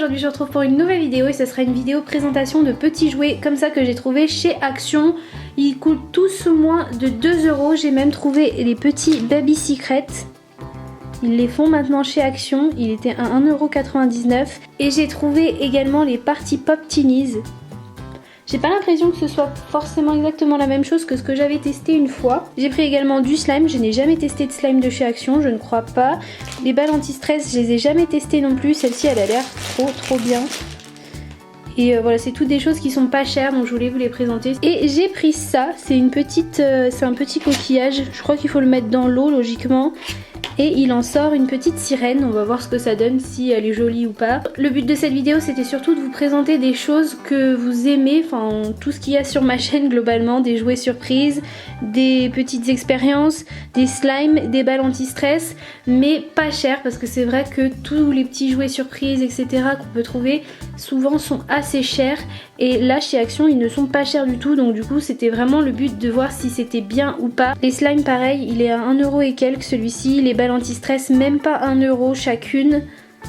aujourd'hui je vous retrouve pour une nouvelle vidéo et ce sera une vidéo présentation de petits jouets comme ça que j'ai trouvé chez Action. Ils coûtent tous moins de 2 €. J'ai même trouvé les petits Baby Secret. Ils les font maintenant chez Action, il était à 1,99 €. Et j'ai trouvé également les Party Pop Teenies. J'ai pas l'impression que ce soit forcément exactement la même chose que ce que j'avais testé une fois. J'ai pris également du slime, je n'ai jamais testé de slime de chez Action, je ne crois pas. Les balles anti-stress, je les ai jamais testées non plus, celle-ci elle a l'air trop bien. Et voilà, c'est toutes des choses qui sont pas chères, donc je voulais vous les présenter. Et j'ai pris ça, c'est un petit coquillage, je crois qu'il faut le mettre dans l'eau logiquement. Et il en sort une petite sirène, on va voir ce que ça donne, si elle est jolie ou pas. Le but de cette vidéo c'était surtout de vous présenter des choses que vous aimez, enfin tout ce qu'il y a sur ma chaîne globalement, des jouets surprises, des petites expériences, des slimes, des balles anti-stress, mais pas cher parce que c'est vrai que tous les petits jouets surprises etc qu'on peut trouver souvent sont assez chers. Et là chez Action ils ne sont pas chers du tout, donc du coup c'était vraiment le but de voir si c'était bien ou pas. Les slimes pareil, il est à 1 € et quelques celui-ci, les balles anti-stress même pas 1 € chacune,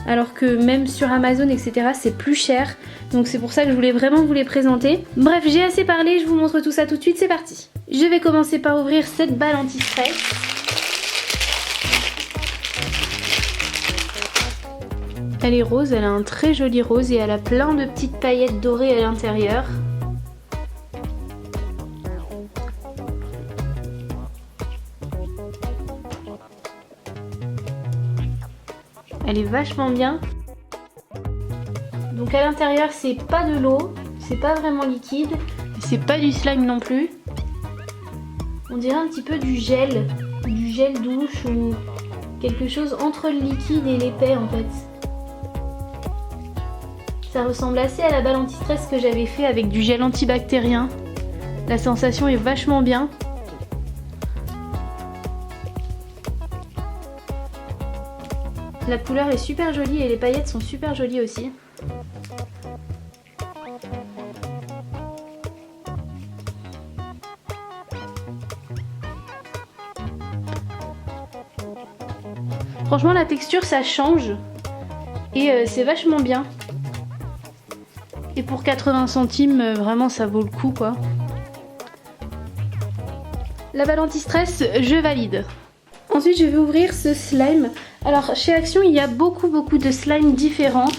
alors que même sur Amazon etc c'est plus cher, donc c'est pour ça que je voulais vraiment vous les présenter. Bref, j'ai assez parlé, je vous montre tout ça tout de suite, c'est parti. Je vais commencer par ouvrir cette balle anti-stress. Elle est rose, elle a un très joli rose et elle a plein de petites paillettes dorées à l'intérieur. Elle est vachement bien. Donc à l'intérieur c'est pas de l'eau, c'est pas vraiment liquide, c'est pas du slime non plus. On dirait un petit peu du gel douche ou quelque chose entre le liquide et l'épais en fait. Ça ressemble assez à la balle anti-stress que j'avais fait avec du gel antibactérien. La sensation est vachement bien. La couleur est super jolie et les paillettes sont super jolies aussi. Franchement la texture ça change et c'est vachement bien. Et pour 80 centimes, vraiment ça vaut le coup quoi. La balle anti-stress, je valide. Ensuite je vais ouvrir ce slime. Alors chez Action il y a beaucoup de slimes différents.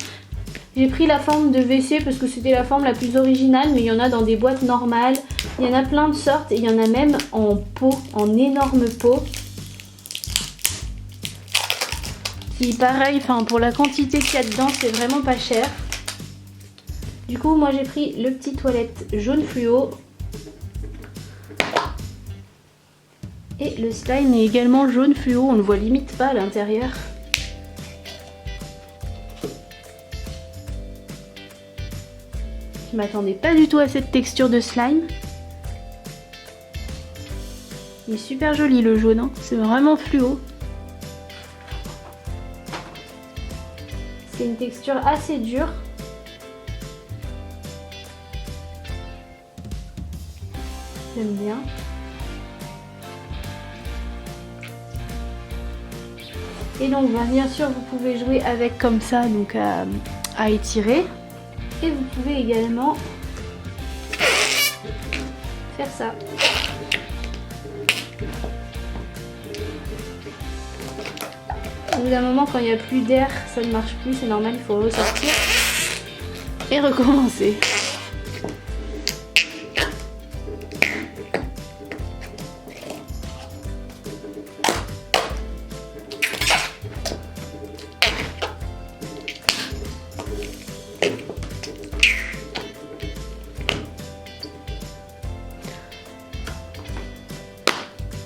J'ai pris la forme de WC parce que c'était la forme la plus originale, mais il y en a dans des boîtes normales. Il y en a plein de sortes et il y en a même en pot, en énorme pot. Puis pareil, pour la quantité qu'il y a dedans c'est vraiment pas cher. Du coup moi j'ai pris le petit toilette jaune fluo. Et le slime est également jaune fluo, on le voit limite pas à l'intérieur. Je m'attendais pas du tout à cette texture de slime. Il est super joli le jaune, hein. C'est vraiment fluo. C'est une texture assez dure. J'aime bien. Et donc bien sûr vous pouvez jouer avec comme ça, donc à étirer. Et vous pouvez également faire ça. Au bout d'un moment quand il n'y a plus d'air, ça ne marche plus, c'est normal, il faut ressortir et recommencer.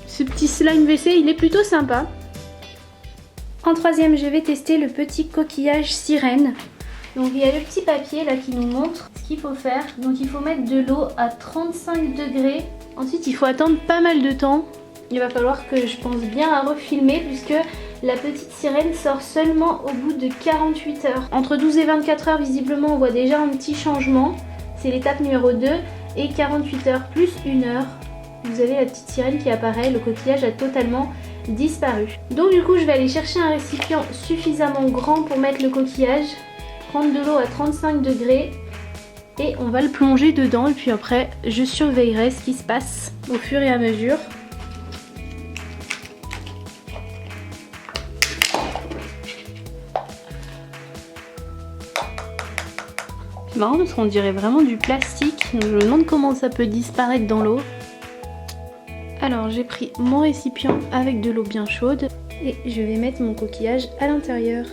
Ce petit slime WC, il est plutôt sympa. En troisième, je vais tester le petit coquillage sirène. Donc il y a le petit papier là qui nous montre ce qu'il faut faire. Donc il faut mettre de l'eau à 35 degrés. Ensuite il faut attendre pas mal de temps. Il va falloir que je pense bien à refilmer puisque la petite sirène sort seulement au bout de 48 heures. Entre 12 et 24 heures visiblement on voit déjà un petit changement. C'est l'étape numéro 2 et 48 heures plus 1 heure. Vous avez la petite sirène qui apparaît, le coquillage a totalement disparu. Donc du coup je vais aller chercher un récipient suffisamment grand pour mettre le coquillage prendre de l'eau à 35 degrés et on va le plonger dedans et puis après je surveillerai ce qui se passe au fur et à mesure. C'est marrant parce qu'on dirait vraiment du plastique, donc je me demande comment ça peut disparaître dans l'eau. Alors j'ai pris mon récipient avec de l'eau bien chaude et je vais mettre mon coquillage à l'intérieur.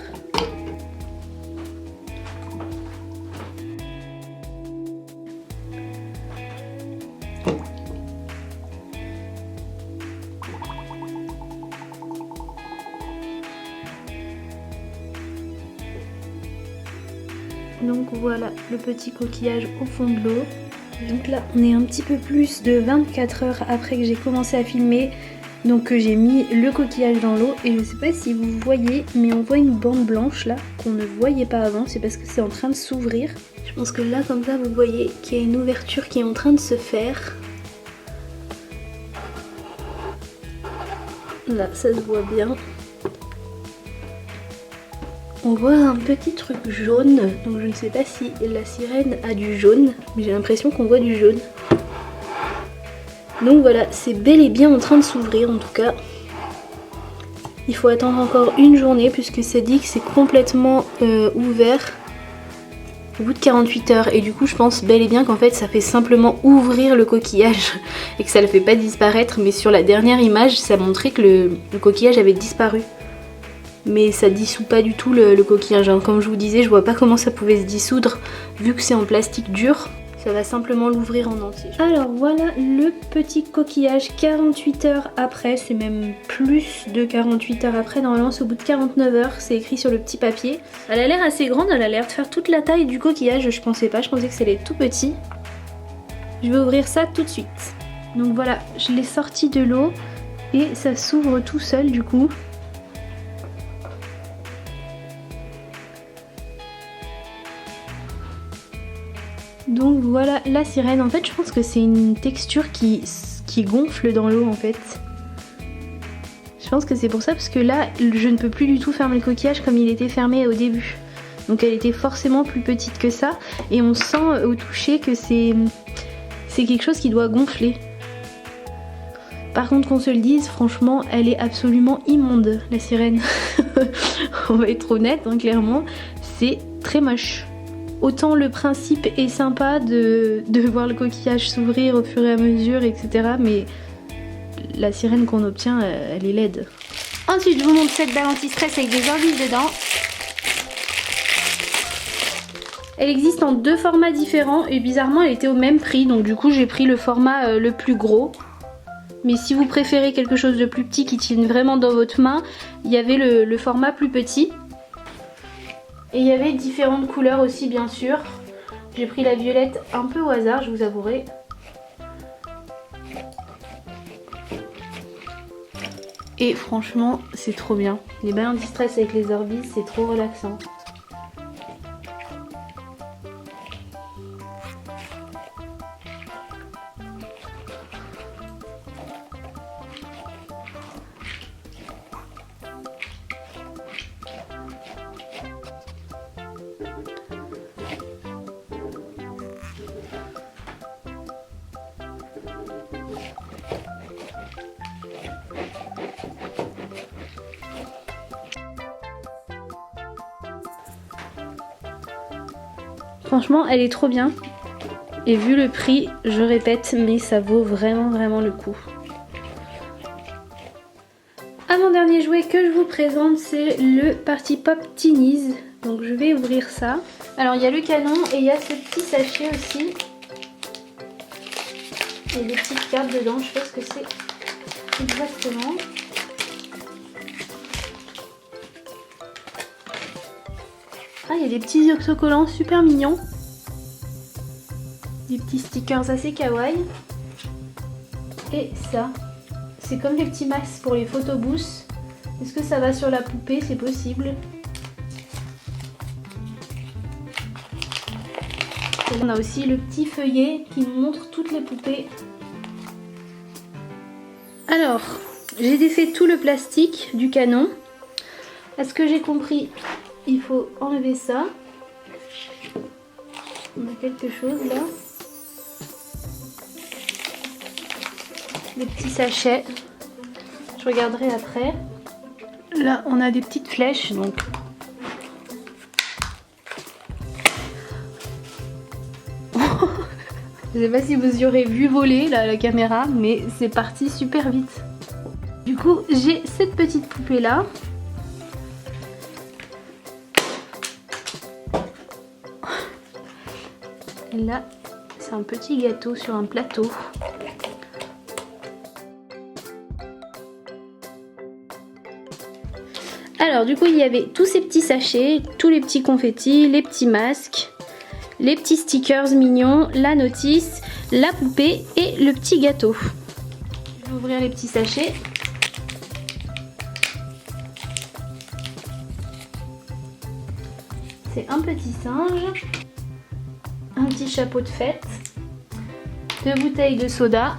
Donc voilà le petit coquillage au fond de l'eau. Donc là on est un petit peu plus de 24 heures après que j'ai commencé à filmer. Donc j'ai mis le coquillage dans l'eau et je sais pas si vous voyez mais on voit une bande blanche là qu'on ne voyait pas avant. C'est parce que c'est en train de s'ouvrir. Je pense que là comme ça vous voyez qu'il y a une ouverture qui est en train de se faire. Là ça se voit bien. On voit un petit truc jaune, donc je ne sais pas si la sirène a du jaune, mais j'ai l'impression qu'on voit du jaune. Donc voilà, c'est bel et bien en train de s'ouvrir en tout cas. Il faut attendre encore une journée puisque c'est dit que c'est complètement ouvert au bout de 48 heures. Et du coup je pense bel et bien qu'en fait ça fait simplement ouvrir le coquillage et que ça le fait pas disparaître. Mais sur la dernière image ça montrait que le coquillage avait disparu. Mais ça dissout pas du tout le coquillage. Comme je vous disais, je vois pas comment ça pouvait se dissoudre vu que c'est en plastique dur. Ça va simplement l'ouvrir en entier. Alors voilà le petit coquillage 48 heures après. C'est même plus de 48 heures après. Normalement c'est au bout de 49 heures. C'est écrit sur le petit papier. Elle a l'air assez grande. Elle a l'air de faire toute la taille du coquillage. Je pensais pas. Je pensais que c'était tout petit. Je vais ouvrir ça tout de suite. Donc voilà, je l'ai sorti de l'eau. Et ça s'ouvre tout seul du coup. Donc voilà la sirène, en fait je pense que c'est une texture qui gonfle dans l'eau en fait. Je pense que c'est pour ça parce que là je ne peux plus du tout fermer le coquillage comme il était fermé au début. Donc elle était forcément plus petite que ça et on sent au toucher que c'est quelque chose qui doit gonfler. Par contre qu'on se le dise, franchement elle est absolument immonde la sirène. On va être honnête hein, clairement, c'est très moche. Autant le principe est sympa de voir le coquillage s'ouvrir au fur et à mesure, etc. Mais la sirène qu'on obtient, elle est laide. Ensuite, je vous montre cette balle anti-stress avec des orbites dedans. Elle existe en deux formats différents et bizarrement, elle était au même prix. Donc du coup, j'ai pris le format le plus gros. Mais si vous préférez quelque chose de plus petit qui tienne vraiment dans votre main, il y avait le format plus petit. Et il y avait différentes couleurs aussi bien sûr. J'ai pris la violette un peu au hasard, je vous avouerai. Et franchement, c'est trop bien. Les balles anti-stress avec les Orbis, c'est trop relaxant. Franchement, elle est trop bien. Et vu le prix, je répète, mais ça vaut vraiment le coup. Avant-dernier jouet que je vous présente, c'est le Party Pop Teenies. Donc je vais ouvrir ça. Alors il y a le canon et il y a ce petit sachet aussi. Il y a des petites cartes dedans, je sais pas ce que c'est exactement. Ah, il y a des petits autocollants super mignons. Des petits stickers assez kawaii. Et ça, c'est comme des petits max pour les photobooths. Est-ce que ça va sur la poupée? C'est possible. Et on a aussi le petit feuillet qui nous montre toutes les poupées. Alors, j'ai défait tout le plastique du canon. À ce que j'ai compris, il faut enlever ça. On a quelque chose là. Des petits sachets. Je regarderai après. Là, on a des petites flèches, donc. Je sais pas si vous y aurez vu voler là, la caméra, mais c'est parti super vite. Du coup, j'ai cette petite poupée là. Et là, c'est un petit gâteau sur un plateau. Alors du coup, il y avait tous ces petits sachets, tous les petits confettis, les petits masques, les petits stickers mignons, la notice, la poupée et le petit gâteau. Je vais ouvrir les petits sachets. C'est un petit singe, un petit chapeau de fête, 2 bouteilles de soda,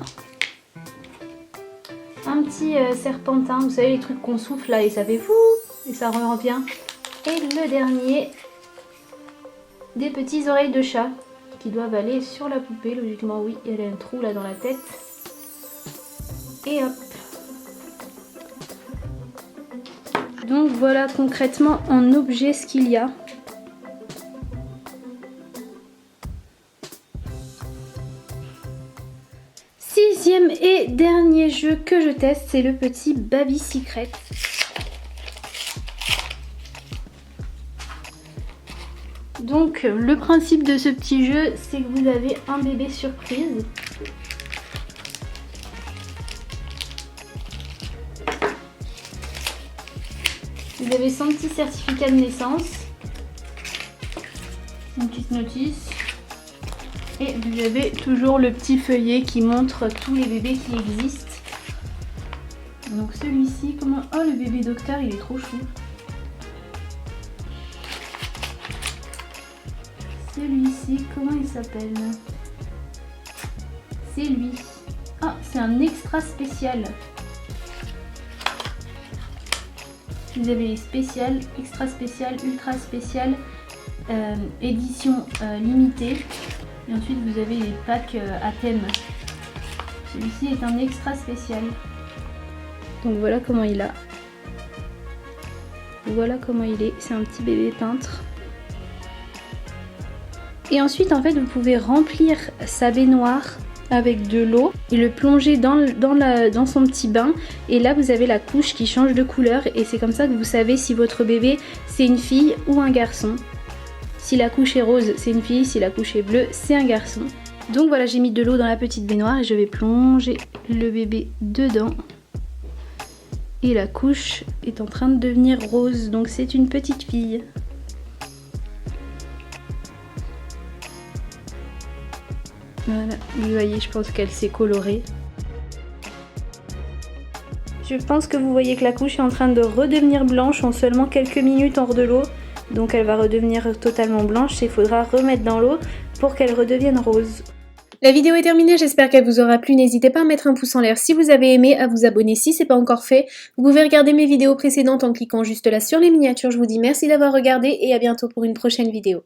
un petit serpentin, vous savez les trucs qu'on souffle là et ça fait fou et ça revient. Et le dernier, des petites oreilles de chat qui doivent aller sur la poupée, logiquement oui, elle a un trou là dans la tête. Et hop. Donc voilà concrètement en objet ce qu'il y a. Sixième et dernier jeu que je teste, c'est le petit Baby Secret. Donc le principe de ce petit jeu, c'est que vous avez un bébé surprise. Vous avez son petit certificat de naissance, une petite notice. Et vous avez toujours le petit feuillet qui montre tous les bébés qui existent. Donc celui-ci, comment... Oh, le bébé docteur, il est trop chou. Celui-ci, comment il s'appelle? C'est lui. Ah, c'est un extra spécial. Vous avez les spéciales, extra spécial, ultra spécial, édition limitée. Et ensuite vous avez les packs à thème. Celui-ci est un extra spécial. Donc voilà comment il a. Voilà comment il est. C'est un petit bébé peintre. Et ensuite en fait vous pouvez remplir sa baignoire avec de l'eau et le plonger dans son petit bain. Et là vous avez la couche qui change de couleur. Et c'est comme ça que vous savez si votre bébé c'est une fille ou un garçon. Si la couche est rose, c'est une fille. Si la couche est bleue, c'est un garçon. Donc voilà, j'ai mis de l'eau dans la petite baignoire et je vais plonger le bébé dedans. Et la couche est en train de devenir rose, donc c'est une petite fille. Voilà, vous voyez, je pense qu'elle s'est colorée. Je pense que vous voyez que la couche est en train de redevenir blanche en seulement quelques minutes hors de l'eau. Donc elle va redevenir totalement blanche et il faudra remettre dans l'eau pour qu'elle redevienne rose. La vidéo est terminée, j'espère qu'elle vous aura plu. N'hésitez pas à mettre un pouce en l'air si vous avez aimé, à vous abonner si ce n'est pas encore fait. Vous pouvez regarder mes vidéos précédentes en cliquant juste là sur les miniatures. Je vous dis merci d'avoir regardé et à bientôt pour une prochaine vidéo.